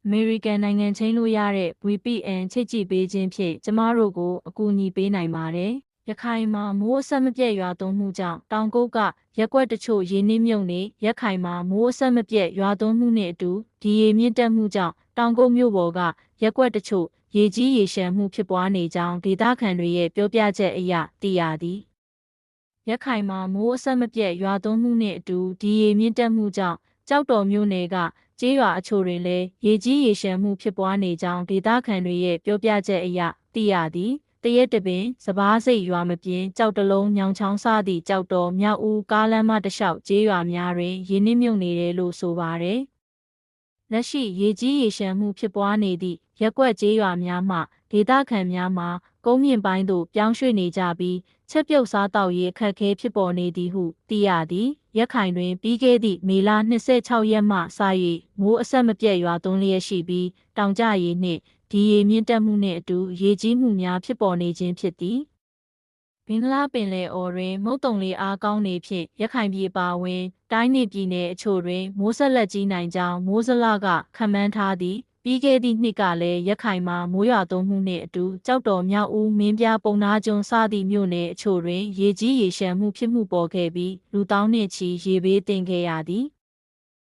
အမေရိကန်နိုင်ငံချင်းလို့ရတဲ့ VPN ချိတ်ကြည့်ပေးခြင်းဖြင့်ကျမတို့ကိုအကူအညီပေးနိုင်ပါတယ်။ရခိုင်မှာမိုးအဆက်မပြတ်ရွာသွန်းမှုကြောင့်တောင်ကုတ်ကရက်ကွက်တချို့ရေနစ်မြုပ်နေရခိုင်မှာမိုးအဆက်မပြတ်ရွာသွန်းမှုနှင့်အတူဒီရေမြင့်တက်မှုကြောင့်တောင်ကုတ်မြို့ပေါ်ကရက်ကွက်တချို့ရေကြီးရေရှမ်းမှုဖြစ်ပွားနေကြောင်းဒေသခံတွေရဲ့ပြောပြချက်အရသိရသည်။ရခိုင်မှာမိုးအဆက်မပြတ်ရွာသွန်းမှုနှင့်အတူဒီရေမြင့်တက်မှုကြောင့်ကျောက်တော်မြို့နယ်ကကျေးရွာအချို့တွင်လည်းရေကြီးရေရှမ်းမှုဖြစ်ပွားနေကြောင်းဒေသခံတွေရဲ့ပြောပြချက်အရသိရသည်။တရက်တပင်စပားစိတ်ရွာမပြင်းကြောက်တလုံးညောင်ချောင်းစသည့်ကြောက်တော်မြောက်ဦးကားလမ်းမတစ်လျှောက်ကျေးရွာများတွင်ရေနစ်မြုပ်နေတယ်လို့ဆိုပါတယ်။လက်ရှိရေကြီးရေရှမ်းမှုဖြစ်ပွားနေသည့်ရက်ကွက်ကျေးရွာများမှဒေသခံများမှာကုန်းမြင့်ပိုင်းသို့ပြောင်းရွှေ့နေကြပြီးချက်ပြုတ်စားတောက်ရေးအခက်အခဲဖြစ်ပေါ်နေသည်ဟုသိရသည်။ရခိုင်တွင်ပြီးခဲ့သည့်မေလ26ရက်မှစ၍မိုးအဆက်မပြတ်ရွာသွန်းလျက်ရှိပြီးတောင်ကျရေနှင့်ဒီရေမြင့်တက်မှုနှင့်အတူရေကြီးမှုများဖြစ်ပေါ်နေခြင်းဖြစ်သည်။ဘင်္ဂလားပင်လယ်အော်တွင်မုတ်တုံလေအားကောင်းနေဖြင့်ရခိုင်ပြည်ပါဝင်တိုင်းနှင့်ပြည်နယ်အချို့တွင်မိုးဆက်လက်ကြီးနိုင်ကြောင်းမိုးစလကခန့်မှန်းထားသည်ပြီးခဲ့သည့်နှစ်ကလည်းရခိုင်မှာမိုးရွာသွန်းမှုနှင့်အတူကျောက်တော်မြောက်ဦးမင်းပြားပုံနာကျွန်းစသည့်မြို့နယ်အချို့တွင်ရေကြီးရေရှမ်းမှုဖြစ်မှုပေါ်ခဲ့ပြီးလူသောင်းနှင့်ချီရေဘေးသင့်ခဲ့ရသည်